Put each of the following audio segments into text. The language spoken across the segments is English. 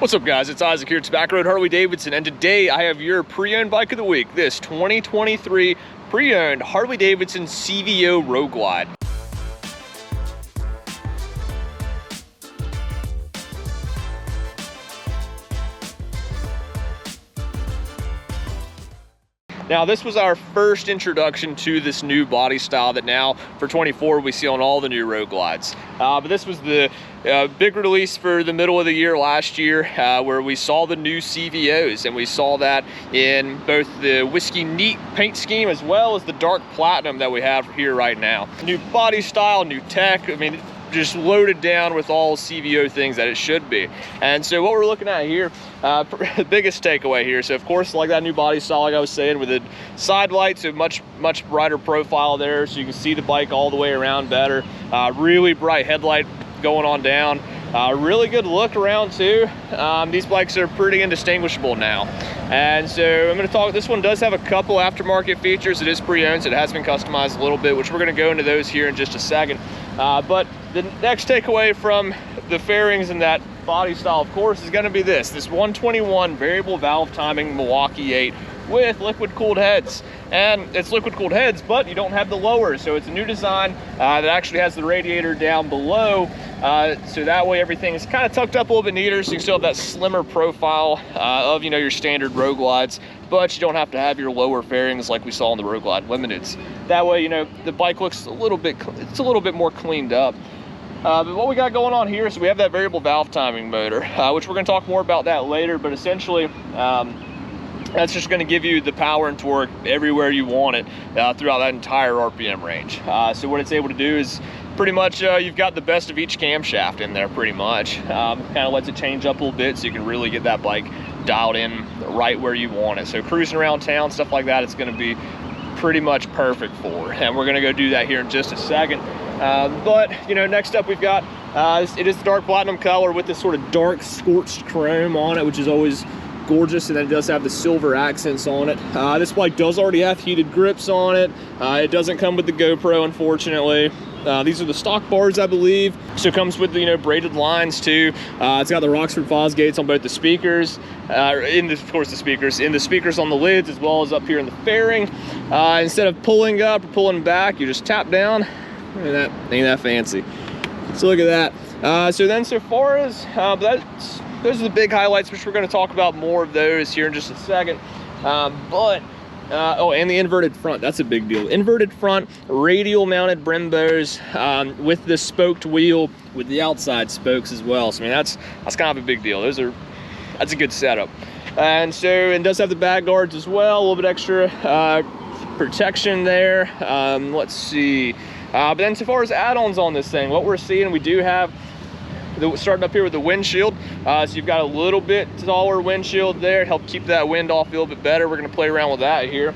What's up, guys? It's Isaac here. It's Back Road Harley-Davidson, and today I have your pre-owned bike of the week, this 2023 pre-owned Harley-Davidson CVO Road Glide. Now, this was our first introduction to this new body style that now for 24 we see on all the new Road Glides. But this was the big release for the middle of the year last year, where we saw the new CVOs, and we saw that in both the Whiskey Neat paint scheme as well as the dark platinum that we have here right now. New body style, new tech, I mean, just loaded down with all CVO things that it should be. And so what we're looking at here, the biggest takeaway here, so of course, like that new body style, like I was saying, with the side lights, a much brighter profile there, so you can see the bike all the way around better. Really bright headlight going on down. Really good look around too. These bikes are pretty indistinguishable now. And so I'm going to talk, this one does have a couple aftermarket features. It is pre-owned, so it has been customized a little bit, which we're going to go into those here in just a second. But the next takeaway from the fairings and that body style, of course, is going to be this 121 variable valve timing Milwaukee 8 with liquid cooled heads. And it's liquid cooled heads, but you don't have the lowers, so it's a new design that actually has the radiator down below, so that way everything is kind of tucked up a little bit neater, so you still have that slimmer profile of, you know, your standard Road Glides, but you don't have to have your lower fairings like we saw in the Road Glide Limiteds. That way, you know, the bike looks a little bit more cleaned up. But what we got going on here is we have that variable valve timing motor, which we're going to talk more about that later, but essentially that's just going to give you the power and torque everywhere you want it throughout that entire RPM range. So what it's able to do is pretty much you've got the best of each camshaft in there pretty much. Kind of lets it change up a little bit so you can really get that bike dialed in right where you want it. So cruising around town, stuff like that, it's going to be pretty much perfect for. And we're going to go do that here in just a second. But, you know, next up we've got, it is the dark platinum color with this sort of dark scorched chrome on it, which is always gorgeous, and then it does have the silver accents on it. This bike does already have heated grips on it. It doesn't come with the GoPro, unfortunately. These are the stock bars, I believe. So it comes with the, you know, braided lines too. It's got the Rockford Fosgates on both the speakers, of course the speakers on the lids, as well as up here in the fairing. Instead of pulling up or pulling back, you just tap down. Ain't that fancy. So look at that. So far as those are the big highlights, which we're going to talk about more of those here in just a second. Oh, and the inverted front, that's a big deal. Inverted front, radial mounted Brembos with the spoked wheel with the outside spokes as well. So I mean, that's kind of a big deal. That's a good setup. And so it does have the bag guards as well, a little bit extra protection there. Let's see. But then so far as add-ons on this thing, what we're seeing, we do have starting up here with the windshield. So you've got a little bit taller windshield there, help keep that wind off a little bit better. We're going to play around with that here.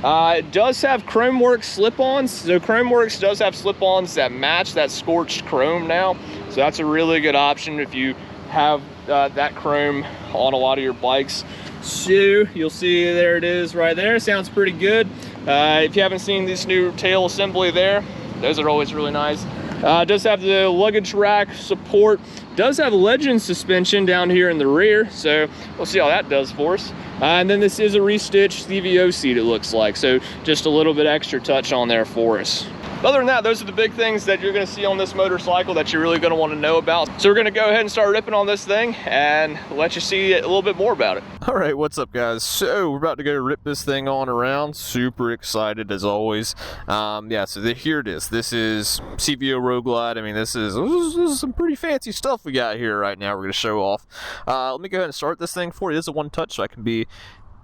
It does have Chromeworks slip-ons. So Chromeworks does have slip-ons that match that scorched chrome now. So that's a really good option if you have that chrome on a lot of your bikes. So you'll see there it is right there. Sounds pretty good. If you haven't seen this new tail assembly there, those are always really nice. Does have the luggage rack support, does have Legend suspension down here in the rear, so we'll see how that does for us. And then this is a restitched CVO seat, it looks like, so just a little bit extra touch on there for us. Other than that, those are the big things that you're going to see on this motorcycle that you're really going to want to know about. So we're going to go ahead and start ripping on this thing and let you see a little bit more about it. All right, what's up, guys? So we're about to go rip this thing on around. Super excited as always. Yeah, so here it is. This is CVO Road Glide. I mean, this is some pretty fancy stuff we got here right now. We're going to show off. Let me go ahead and start this thing for you. This is a one touch, so I can be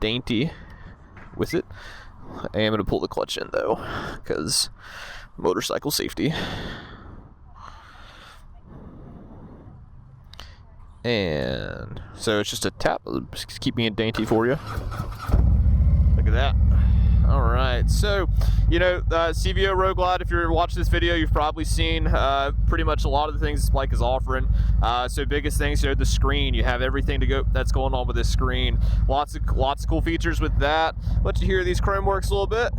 dainty with it. I am going to pull the clutch in though, because motorcycle safety. And so it's just a tap, just keeping it dainty for you. Look at that. All right, so, you know, CVO Road Glide, if you're watching this video, you've probably seen pretty much a lot of the things this bike is offering. So biggest things, you know, the screen, you have everything that's going on with this screen. Lots of cool features with that. Let you hear these Chromeworks a little bit.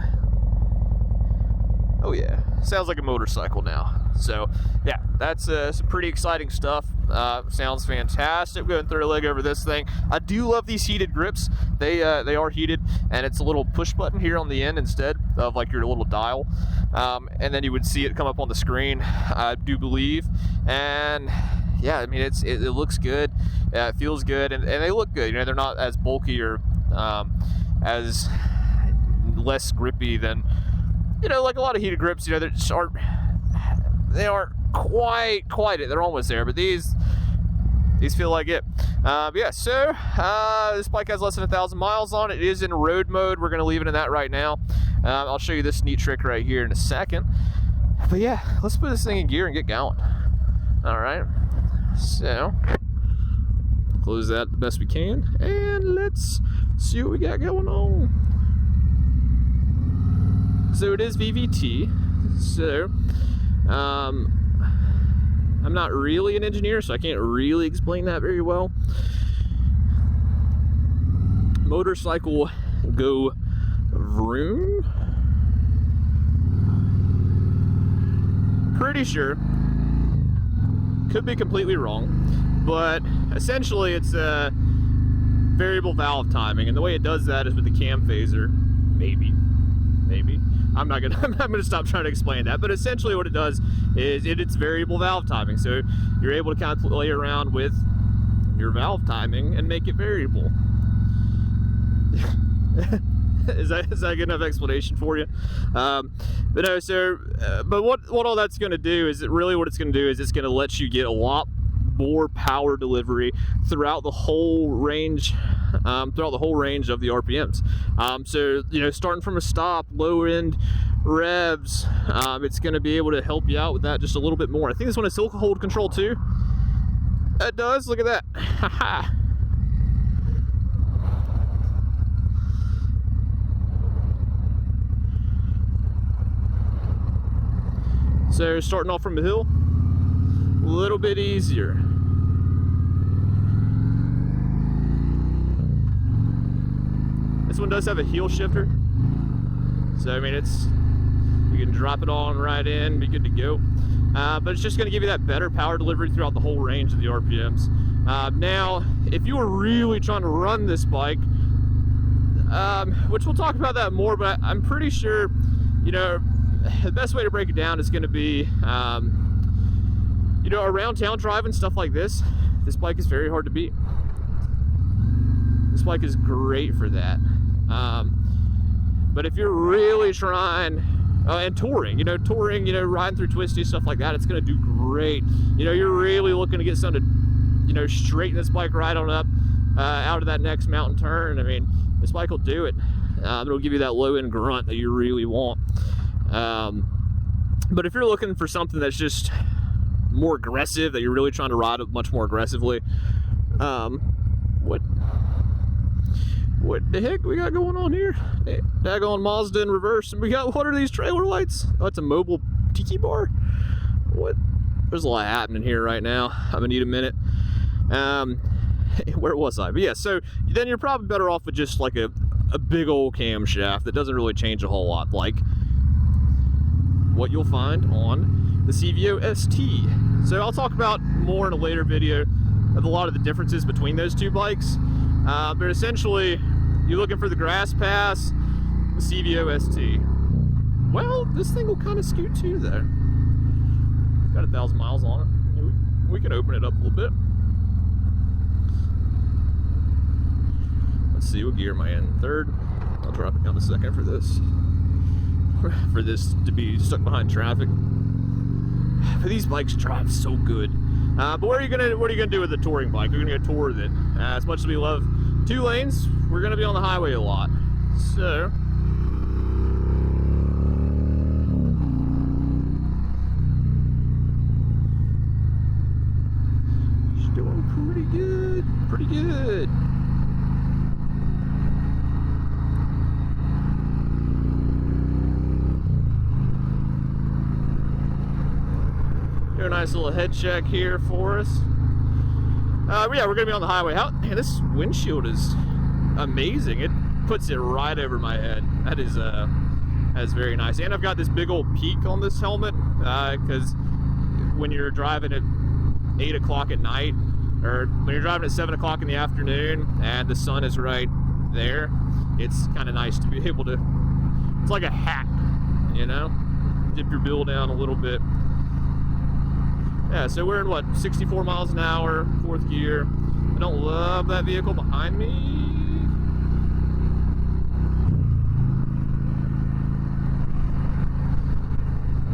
Oh yeah, sounds like a motorcycle now. So yeah, that's some pretty exciting stuff. Sounds fantastic. Going through a leg over this thing. I do love these heated grips. They are heated, and it's a little push button here on the end instead of like your little dial. And then you would see it come up on the screen, I do believe. And yeah, I mean, it looks good. It feels good, and they look good. You know, they're not as bulky or as less grippy than, you know, like a lot of heated grips. You know, they aren't quite it. They're almost there, but these feel like it. Yeah, so this bike has less than 1,000 miles on it. It is in road mode. We're going to leave it in that right now. I'll show you this neat trick right here in a second. But yeah, let's put this thing in gear and get going. All right, so close that the best we can, and let's see what we got going on. So it is VVT. So I'm not really an engineer, so I can't really explain that very well. Motorcycle go vroom. Pretty sure. Could be completely wrong, but essentially it's a variable valve timing, and the way it does that is with the cam phaser. Maybe. I'm gonna stop trying to explain that, but essentially what it does is it's variable valve timing. So you're able to kind of play around with your valve timing and make it variable. Is that a good enough explanation for you? But no, so but what all that's going to do is what it's going to do is it's going to let you get a lot more power delivery throughout the whole range of the RPMs. So, you know, starting from a stop, low end revs, it's going to be able to help you out with that just a little bit more. I think this one has silk hold control too. It does. Look at that. Haha. So starting off from the hill, a little bit easier. This one does have a heel shifter, so I mean you can drop it on right in, be good to go. But it's just going to give you that better power delivery throughout the whole range of the RPMs. Now, if you were really trying to run this bike, which we'll talk about that more, but I'm pretty sure, you know, the best way to break it down is going to be, you know, around town driving, stuff like this. This bike is very hard to beat. This bike is great for that. But if you're really trying, and touring, riding through twisty, stuff like that, it's going to do great. You know, you're really looking to get something to, you know, straighten this bike right on up out of that next mountain turn. I mean, this bike will do it. It'll give you that low end grunt that you really want. But if you're looking for something that's just more aggressive, that you're really trying to ride much more aggressively, what the heck we got going on here? Daggone Mazda in reverse, and what are these trailer lights? Oh, it's a mobile tiki bar? What? There's a lot happening here right now. I'm gonna need a minute. Where was I? But yeah, so then you're probably better off with just like a big old camshaft that doesn't really change a whole lot, like what you'll find on the CVO ST. So I'll talk about more in a later video of a lot of the differences between those two bikes. But essentially, you're looking for the grass pass, the CVO ST. Well, this thing will kind of scoot too there. Got 1,000 miles on it. We can open it up a little bit. Let's see, what gear am I in? Third. I'll drop it down a second for this. For this to be stuck behind traffic. But these bikes drive so good. But what are you gonna do with the touring bike? We're gonna go tour with it. As much as we love 2 lanes, we're gonna be on the highway a lot. So she's doing pretty good. Do a nice little head check here for us. Yeah, we're gonna be on the highway. Man, this windshield is amazing. It puts it right over my head. That is very nice. And I've got this big old peak on this helmet because when you're driving at 8 o'clock at night, or when you're driving at 7 o'clock in the afternoon and the sun is right there, it's kind of nice to be able to, it's like a hack, you know, dip your bill down a little bit. Yeah, so we're in what, 64 miles an hour, 4th gear. I don't love that vehicle behind me.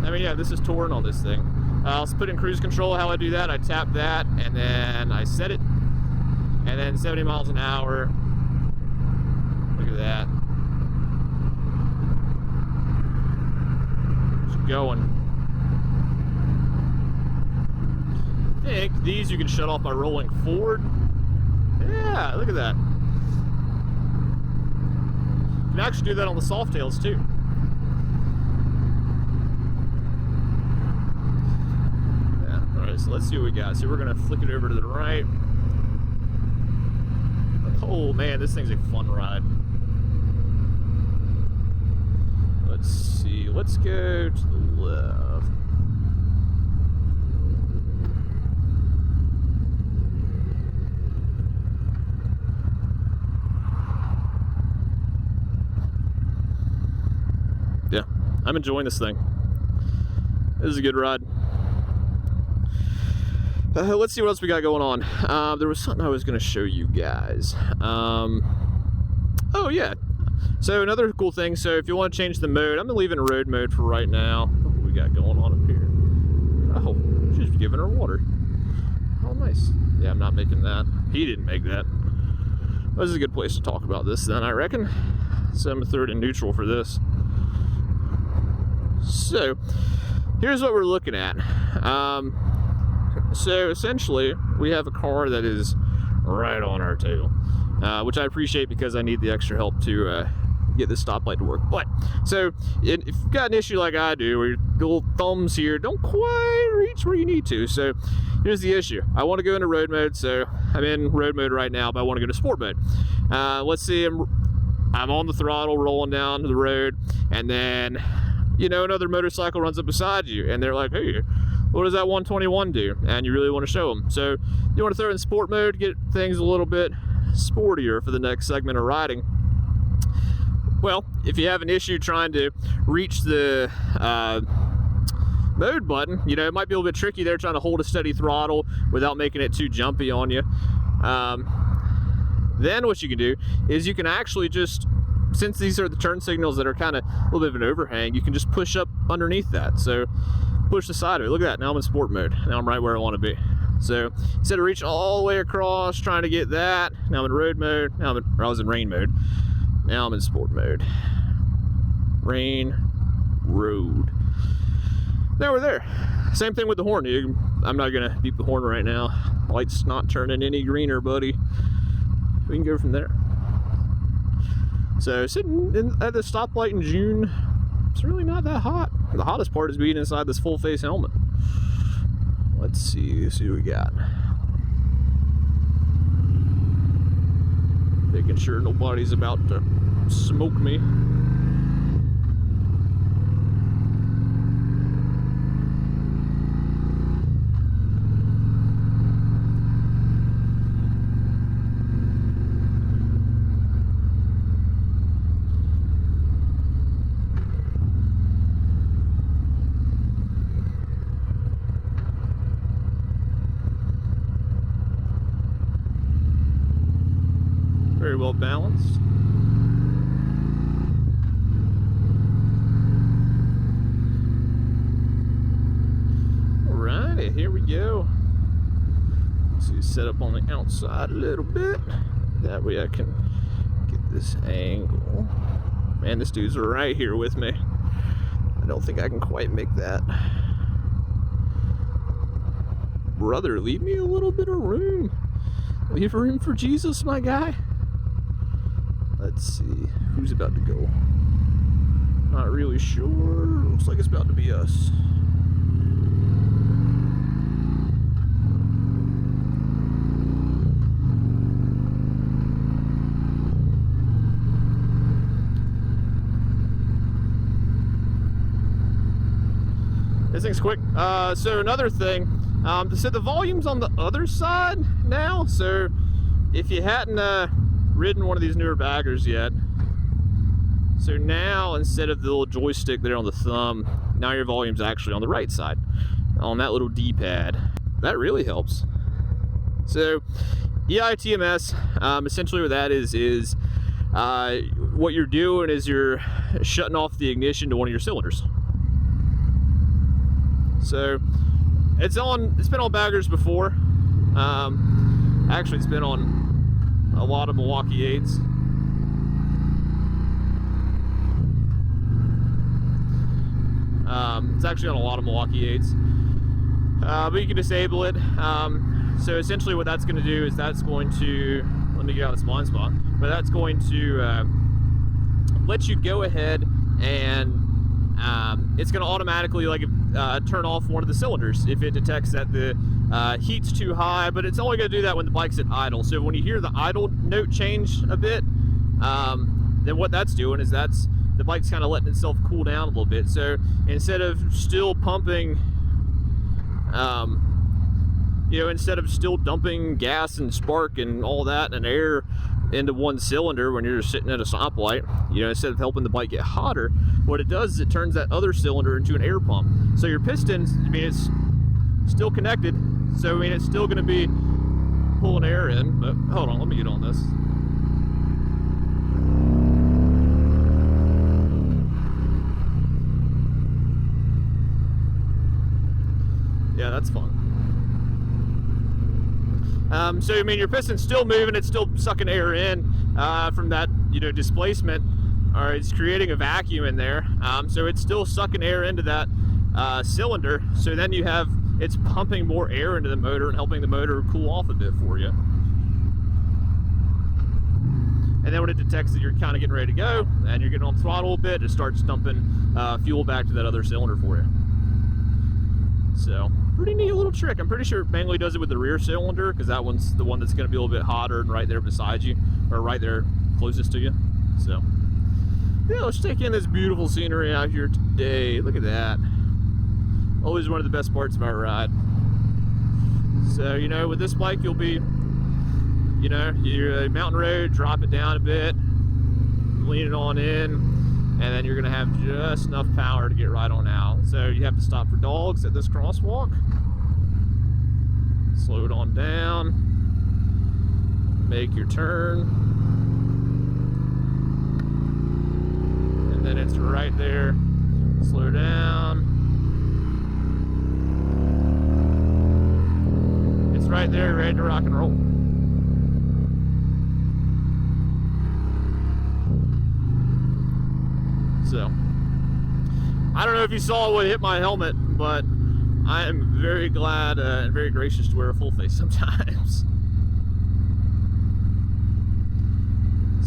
I mean, yeah, this is touring on this thing. I'll put in cruise control. How I do that, I tap that, and then I set it, and then 70 miles an hour. Look at that. Just going. I think these you can shut off by rolling forward. Yeah, look at that. You can actually do that on the Softails too. So let's see what we got. So we're gonna flick it over to the right. Oh man, this thing's a fun ride. Let's see, let's go to the left. Yeah, I'm enjoying this thing. This is a good ride. Let's see what else we got going on. There was something I was going to show you guys. Oh yeah. So another cool thing. So if you want to change the mode, I'm going to leave it in road mode for right now. What we got going on up here? Oh, she's giving her water. Oh, nice. Yeah, I'm not making that. He didn't make that. This is a good place to talk about this then, I reckon. So I'm going to throw it in neutral for this. So here's what we're looking at. So essentially, we have a car that is right on our tail, which I appreciate because I need the extra help to get this stoplight to work. But, so, if you've got an issue like I do, where your little thumbs here don't quite reach where you need to, so here's the issue. I want to go into road mode, so I'm in road mode right now, but I want to go to sport mode. Let's see, I'm on the throttle, rolling down the road, and then, you know, another motorcycle runs up beside you, and they're like, hey, what does that 121 do? And you really want to show them. So you want to throw it in sport mode, get things a little bit sportier for the next segment of riding. Well, if you have an issue trying to reach the mode button, you know, it might be a little bit tricky there trying to hold a steady throttle without making it too jumpy on you. Then what you can do is you can actually just, since these are the turn signals that are kind of a little bit of an overhang, you can just push up underneath that. So push the side of it. Look at that. Now I'm in sport mode. Now I'm right where I want to be. So instead of reaching all the way across trying to get that, now I'm in road mode. Now I was in rain mode. Now I'm in sport mode. Rain, road. Now we're there. Same thing with the horn. I'm not going to beep the horn right now. Light's not turning any greener, buddy. We can go from there. So sitting at the stoplight in June, it's really not that hot. The hottest part is being inside this full face helmet. Let's see what we got. Making sure nobody's about to smoke me. Very well balanced. Alrighty, here we go. So you set up on the outside a little bit. That way I can get this angle. Man, this dude's right here with me. I don't think I can quite make that. Brother, leave me a little bit of room. Leave room for Jesus, my guy. Let's see, who's about to go? Not really sure. Looks like it's about to be us. things quick. So another thing, so the volume's on the other side now. So if you hadn't ridden one of these newer baggers yet, so now instead of the little joystick there on the thumb, now your volume's actually on the right side, on that little D-pad. That really helps. So EITMS, essentially what that is what you're doing is you're shutting off the ignition to one of your cylinders. So it's been on baggers before. Actually, it's been on a lot of Milwaukee 8s. It's actually on a lot of Milwaukee 8s. But you can disable it. So essentially what that's going to do is that's going to, let me get out of this blind spot, but that's going to let you go ahead and it's going to automatically turn off one of the cylinders if it detects that the heat's too high, but it's only going to do that when the bike's at idle. So when you hear the idle note change a bit, then what that's doing is the bike's kind of letting itself cool down a little bit. So instead of still pumping, instead of still dumping gas and spark and all that and air into one cylinder when you're sitting at a stoplight, instead of helping the bike get hotter, what it does is it turns that other cylinder into an air pump. So your pistons, it's still connected. So, it's still going to be pulling air in, but hold on, let me get on this. Yeah, that's fun. So your piston's still moving, it's still sucking air in from that displacement, or it's creating a vacuum in there. So it's still sucking air into that cylinder. So then it's pumping more air into the motor and helping the motor cool off a bit for you. And then when it detects that you're kind of getting ready to go and you're getting on the throttle a bit, it starts dumping fuel back to that other cylinder for you. So, pretty neat little trick. I'm pretty sure it mainly does it with the rear cylinder, because that one's the one that's going to be a little bit hotter and right there beside you, or right there closest to you. So, yeah, let's take in this beautiful scenery out here today. Look at that. Always one of the best parts of our ride. So, with this bike, you'll be, you're mountain road, drop it down a bit, lean it on in, and then you're going to have just enough power to get right on out. So you have to stop for dogs at this crosswalk. Slow it on down. Make your turn. And then it's right there. Slow down. It's right there, ready to rock and roll. So, I don't know if you saw what hit my helmet, but I am very glad and very gracious to wear a full face sometimes.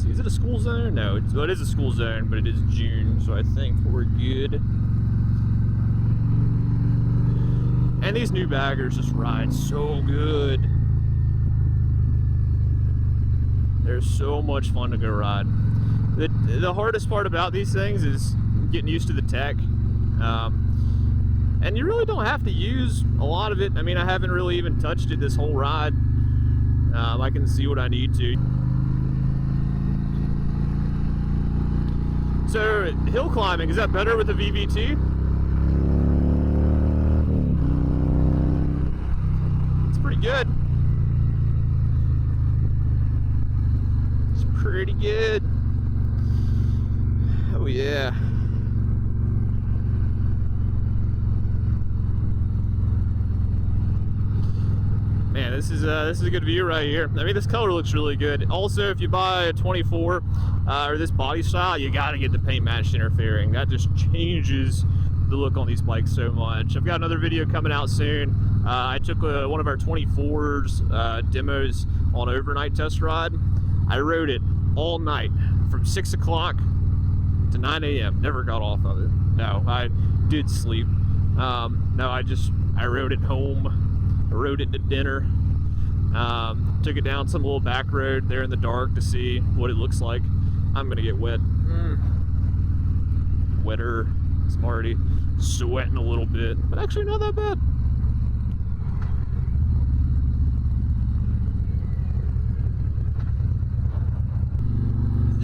See, is it a school zone? No, it is a school zone, but it is June, so I think we're good. And these new baggers just ride so good. They're so much fun to go ride. The hardest part about these things is getting used to the tech. And you really don't have to use a lot of it. I haven't really even touched it this whole ride. I can see what I need to. So, hill climbing, is that better with the VVT? It's pretty good. It's pretty good. Oh yeah. Man, this is a good view right here. This color looks really good. Also, if you buy a 24 or this body style, you got to get the paint matched interfering. That just changes the look on these bikes so much. I've got another video coming out soon. I took one of our 24's demos on overnight test ride. I rode it all night from 6 o'clock to 9 a.m. Never got off of it. No, I did sleep. No, I rode it home. I rode it to dinner. Took it down some little back road there in the dark to see what it looks like. I'm gonna get wet. Wetter, smarty. sweating a little bit, but actually not that bad.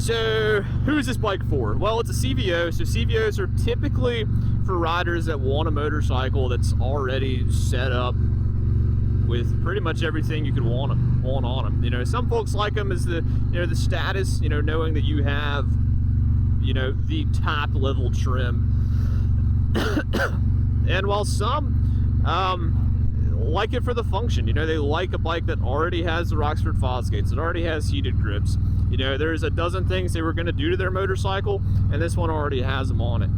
So, who is this bike for? Well, it's a CVO, so CVOs are typically for riders that want a motorcycle that's already set up with pretty much everything you could want on them. You know, some folks like them as the, you know, the status, you know, knowing that you have, you know, the top level trim. And while some like it for the function, you know, they like a bike that already has the Roxford Fosgates, that already has heated grips. You know, there's a dozen things they were going to do to their motorcycle, and this one already has them on it.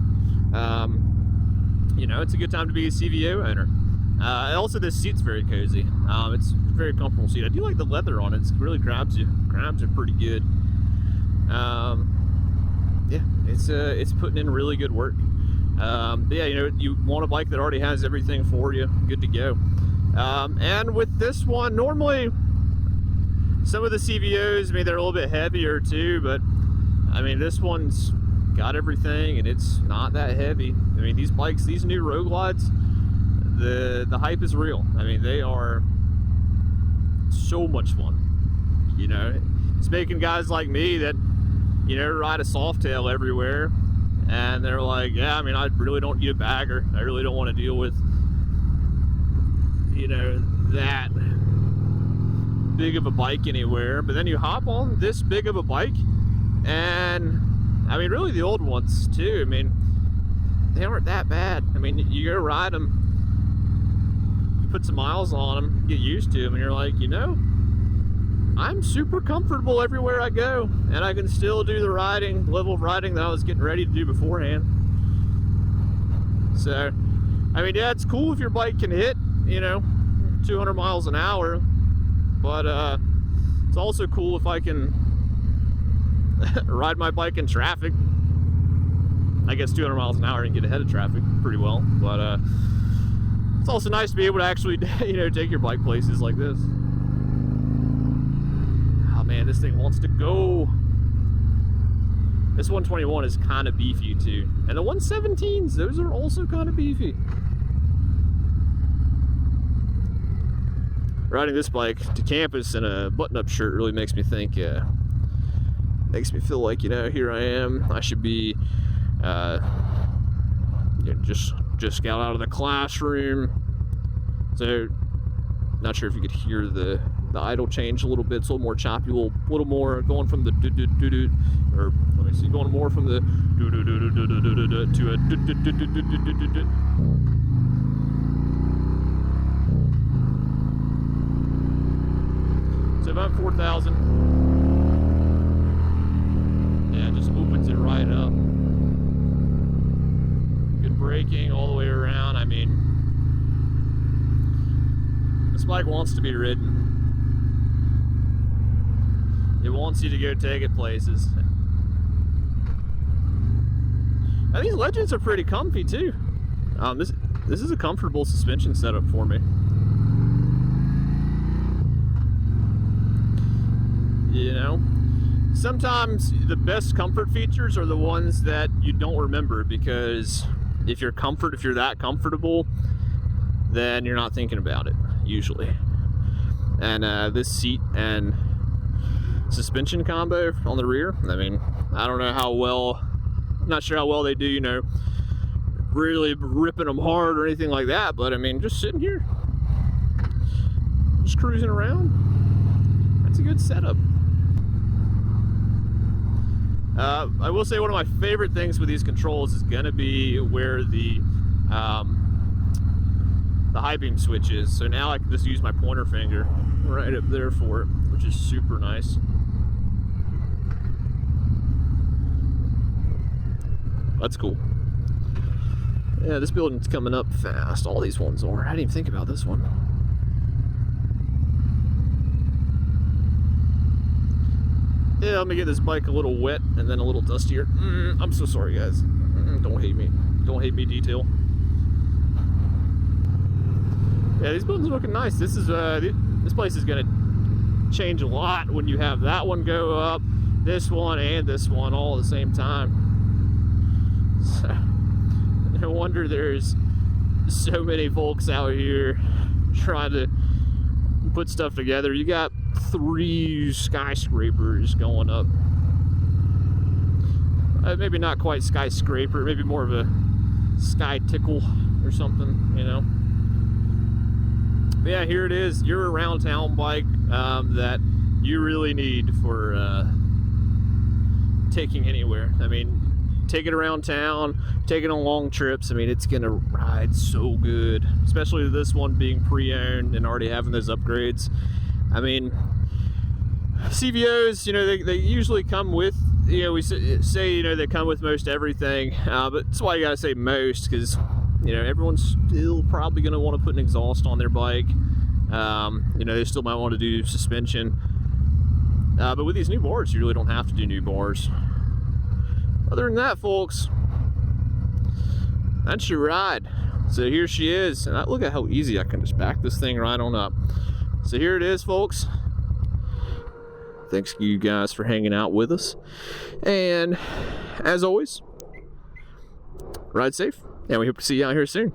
You know, it's a good time to be a CVO owner. Also, this seat's very cozy. It's a very comfortable seat. I do like the leather on it. It really grabs you pretty good. Yeah, it's putting in really good work. Yeah, you know, you want a bike that already has everything for you, good to go. And with this one, normally some of the CVOs, I mean, they're a little bit heavier too, but I mean, this one's got everything and it's not that heavy. I mean, these bikes, these new Road Glides, the hype is real. I mean, they are so much fun. You know, it's making guys like me that, you know, ride a Softail everywhere, and they're like, yeah, I mean, I really don't need a bagger. I really don't want to deal with, you know, that big of a bike anywhere. But then you hop on this big of a bike, and I mean, really the old ones too, I mean, they aren't that bad. I mean, you go ride them, you put some miles on them, get used to them, and you're like, you know, I'm super comfortable everywhere I go, and I can still do the riding, the level of riding that I was getting ready to do beforehand. So, I mean, yeah, it's cool if your bike can hit, you know, 200 miles an hour, but it's also cool if I can ride my bike in traffic. I guess 200 miles an hour and get ahead of traffic pretty well, but it's also nice to be able to actually, you know, take your bike places like this. Oh man, this thing wants to go. This 121 is kind of beefy too, and the 117s, those are also kind of beefy. Riding this bike to campus in a button-up shirt really makes me think, makes me feel like, you know, here I am. I should be, you know, just got out of the classroom. So, not sure if you could hear the idle change a little bit. It's a little more choppy, a little more going from the do-do-do-do, or let me see, going more from the do-do-do-do-do-do-do to a do-do-do-do-do-do-do. So about 4,000. Yeah, it just opens it right up. Good braking all the way around. I mean, this bike wants to be ridden. It wants you to go take it places. And these Legends are pretty comfy too. This is a comfortable suspension setup for me. You know, sometimes the best comfort features are the ones that you don't remember, because if you're that comfortable, then you're not thinking about it usually. And this seat and suspension combo on the rear, I mean, I don't know how well, I'm not sure how well they do, you know, really ripping them hard or anything like that, but I mean, just sitting here, just cruising around, that's a good setup. I will say one of my favorite things with these controls is gonna be where the high beam switch is. So now I can just use my pointer finger right up there for it, which is super nice. That's cool. Yeah, this building's coming up fast. All these ones are. I didn't even think about this one. Yeah, let me get this bike a little wet and then a little dustier. I'm so sorry, guys. Don't hate me. Don't hate me, detail. Yeah, these buildings are looking nice. This is this place is gonna change a lot when you have that one go up, this one and this one all at the same time. So, No wonder there's so many folks out here trying to put stuff together. You got 3 skyscrapers going up. Maybe not quite skyscraper, maybe more of a sky tickle or something, you know. But yeah, here it is, your around town bike that you really need for taking anywhere. I mean, take it around town, take it on long trips. I mean, it's gonna ride so good, especially this one being pre-owned and already having those upgrades. I mean, CVOs, you know, they usually come with, you know, we say, you know, they come with most everything, but that's why you gotta say most, because, you know, everyone's still probably gonna want to put an exhaust on their bike. You know, they still might want to do suspension, but with these new bars, you really don't have to do new bars. Other than that, folks, that's your ride. So here she is, and look at how easy I can just back this thing right on up. So here it is, folks. Thanks you guys for hanging out with us, and as always, ride safe, and we hope to see you out here soon.